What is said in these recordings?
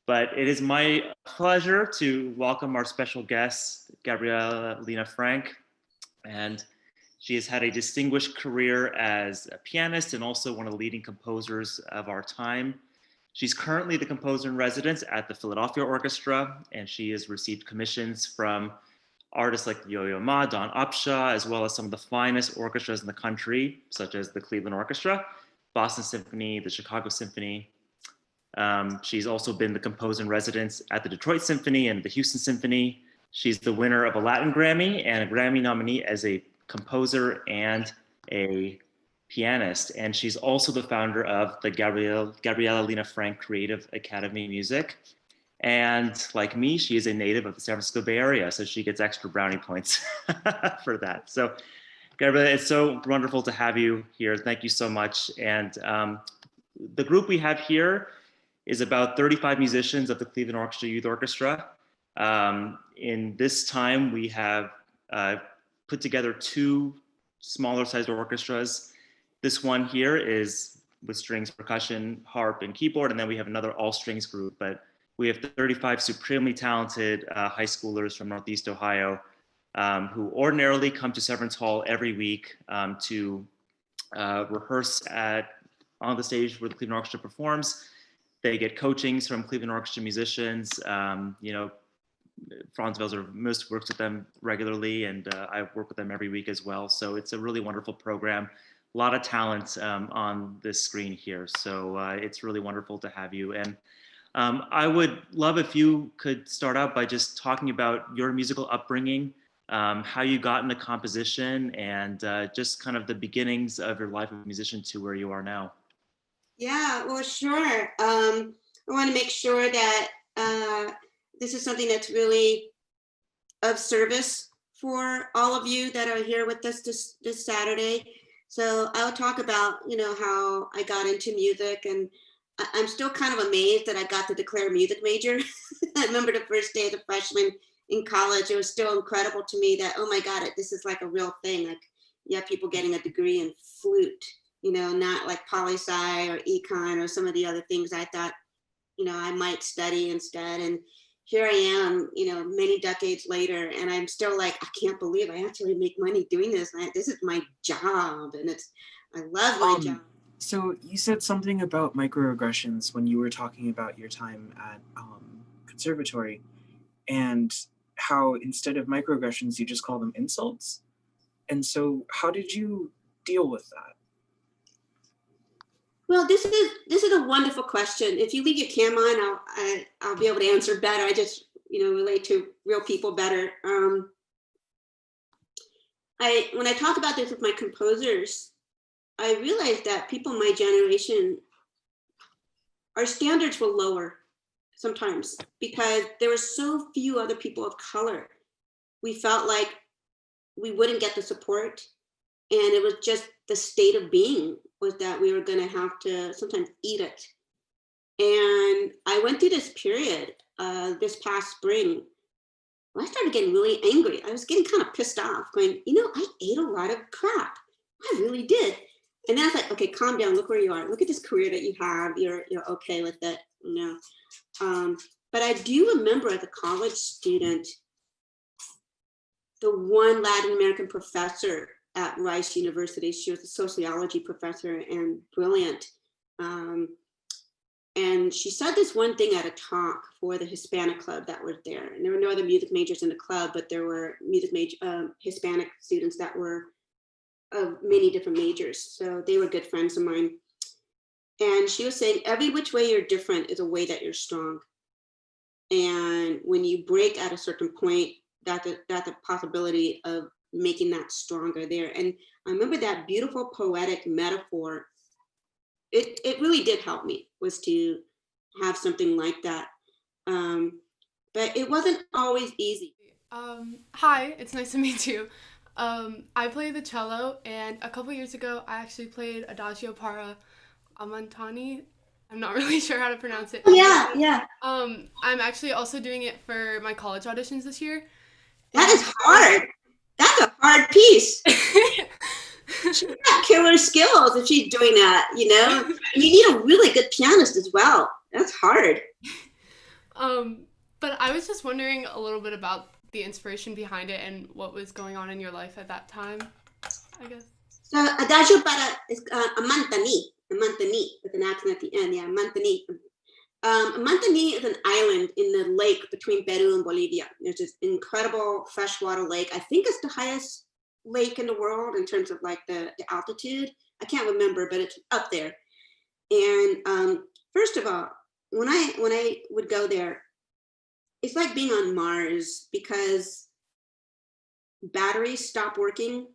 But it is my pleasure to welcome our special guest, Gabriela Lena Frank. And she has had a distinguished career as a pianist and also one of the leading composers of our time. She's currently the composer in residence at the Philadelphia Orchestra, and she has received commissions from artists like Yo-Yo Ma, Don Upshaw, as well as some of the finest orchestras in the country, such as the Cleveland Orchestra, Boston Symphony, the Chicago Symphony. She's also been the composer in residence at the Detroit Symphony and the Houston Symphony. She's the winner of a Latin Grammy and a Grammy nominee as a composer and a pianist. And she's also the founder of the Gabriela Lena Frank Creative Academy Music. And like me, she is a native of the San Francisco Bay Area, so she gets extra brownie points for that. So, Gabriela, it's so wonderful to have you here. Thank you so much. And the group we have here is about 35 musicians of the Cleveland Orchestra Youth Orchestra. In this time, we have put together two smaller sized orchestras. This one here is with strings, percussion, harp, and keyboard, and then we have another all strings group. But we have 35 supremely talented high schoolers from Northeast Ohio who ordinarily come to Severance Hall every week to rehearse on the stage where the Cleveland Orchestra performs. They get coachings from Cleveland Orchestra musicians. Franz Welser Most works with them regularly, and I work with them every week as well. So it's a really wonderful program. A lot of talent on this screen here. So it's really wonderful to have you. And I would love if you could start out by just talking about your musical upbringing, how you got into composition, and just kind of the beginnings of your life as a musician to where you are now. Yeah, well, sure. I want to make sure that this is something that's really of service for all of you that are here with us this Saturday. So I'll talk about, how I got into music, and I'm still kind of amazed that I got to declare a music major. I remember the first day as a freshman in college, it was still incredible to me that, oh my God, this is like a real thing. Like, you have people getting a degree in flute, not like poli-sci or econ or some of the other things I thought, I might study instead. And here I am, many decades later, and I'm still like, I can't believe I actually make money doing this. This is my job, and I love my job. So you said something about microaggressions when you were talking about your time at conservatory, and how instead of microaggressions, you just call them insults. And so how did you deal with that? Well, this is a wonderful question. If you leave your camera on, I'll be able to answer better. I just relate to real people better. When I talk about this with my composers, I realized that people my generation, our standards were lower sometimes because there were so few other people of color. We felt like we wouldn't get the support, and it was just the state of being was that we were going to have to sometimes eat it. And I went through this period this past spring where I started getting really angry. I was getting kind of pissed off, going, I ate a lot of crap. I really did. And then I was like, okay, calm down. Look where you are. Look at this career that you have. You're okay with it, But I do remember as a college student, the one Latin American professor at Rice University. She was a sociology professor and brilliant. And she said this one thing at a talk for the Hispanic club that was there. And there were no other music majors in the club, but there were Hispanic students that were of many different majors. So they were good friends of mine. And she was saying, every which way you're different is a way that you're strong. And when you break at a certain point, that's a possibility of making that stronger there. And I remember that beautiful poetic metaphor. It really did help me, was to have something like that. But it wasn't always easy. Hi, it's nice to meet you. I play the cello, and a couple years ago, I actually played Adagio para Amantani. I'm not really sure how to pronounce it. Yeah. I'm actually also doing it for my college auditions this year. That is hard. That's a hard piece. She's got killer skills if she's doing that, You need a really good pianist as well. That's hard. But I was just wondering a little bit about the inspiration behind it and what was going on in your life at that time, I guess. So Adagio para is Amantani with an accent at the end. Yeah, Amantani. Amantani is an island in the lake between Peru and Bolivia. There's this incredible freshwater lake. I think it's the highest lake in the world in terms of like the altitude. I can't remember, but it's up there. And first of all, when I would go there, it's like being on Mars because batteries stop working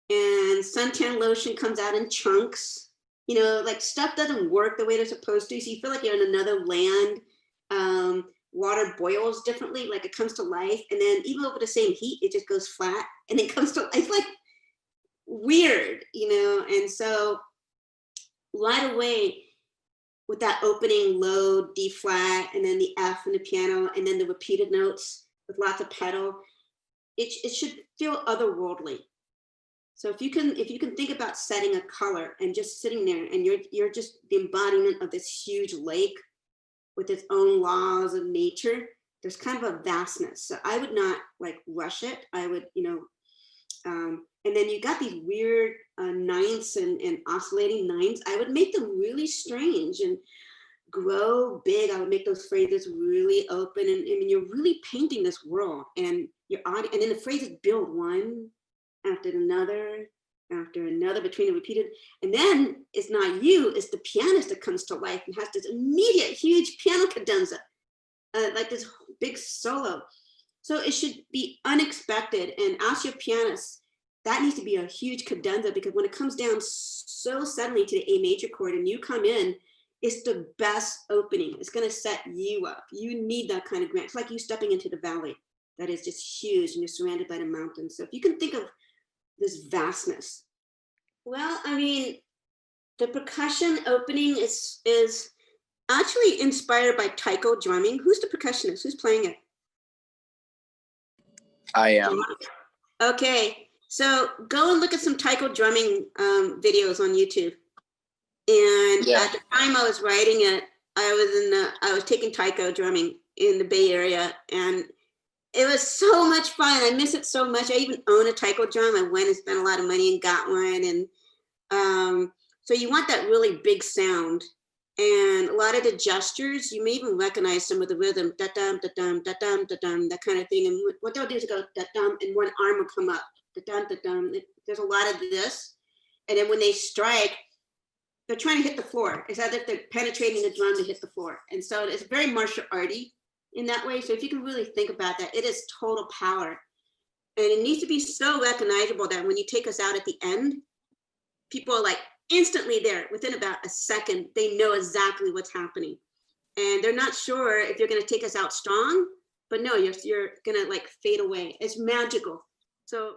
and suntan lotion comes out in chunks. You know, like stuff doesn't work the way they're supposed to. So you feel like you're in another land. Water boils differently, like it comes to life. And then even over the same heat, it just goes flat and it comes to, it's like weird, you know? And so right away with that opening low D flat and then the F in the piano and then the repeated notes with lots of pedal, it should feel otherworldly. So if you can think about setting a color and just sitting there and you're just the embodiment of this huge lake with its own laws of nature, there's kind of a vastness. So I would not like rush it. I would, you know, and then you got these weird ninths and oscillating ninths. I would make them really strange and grow big. I would make those phrases really open. And I mean, you're really painting this world and your audience, and then the phrases build one after another between the repeated, and then it's not you, it's the pianist that comes to life and has this immediate huge piano cadenza, like this big solo. So it should be unexpected, and ask your pianist, that needs to be a huge cadenza, because when it comes down so suddenly to the A major chord and you come in, it's the best opening. It's going to set you up. You need that kind of grant. It's like you stepping into the valley that is just huge and you're surrounded by the mountains. So if you can think of this vastness. Well, I mean, the percussion opening is actually inspired by taiko drumming. Who's the percussionist? Who's playing it? I am. Okay, so go and look at some taiko drumming videos on YouTube. And at the time I was writing it, I was taking taiko drumming in the Bay Area, and it was so much fun. I miss it so much. I even own a taiko drum. I went and spent a lot of money and got one. And so you want that really big sound. And a lot of the gestures, you may even recognize some of the rhythm, da-dum, da-dum, da-dum, da-dum, that kind of thing. And what they'll do is go da-dum, and one arm will come up, da-dum, da-dum. There's a lot of this. And then when they strike, they're trying to hit the floor. It's as if they're penetrating the drum to hit the floor. And so it's very martial arty in that way. So if you can really think about that, it is total power. And it needs to be so recognizable that when you take us out at the end, people are like instantly there within about a second, they know exactly what's happening. And they're not sure if you're gonna take us out strong, but no, you're gonna like fade away. It's magical. So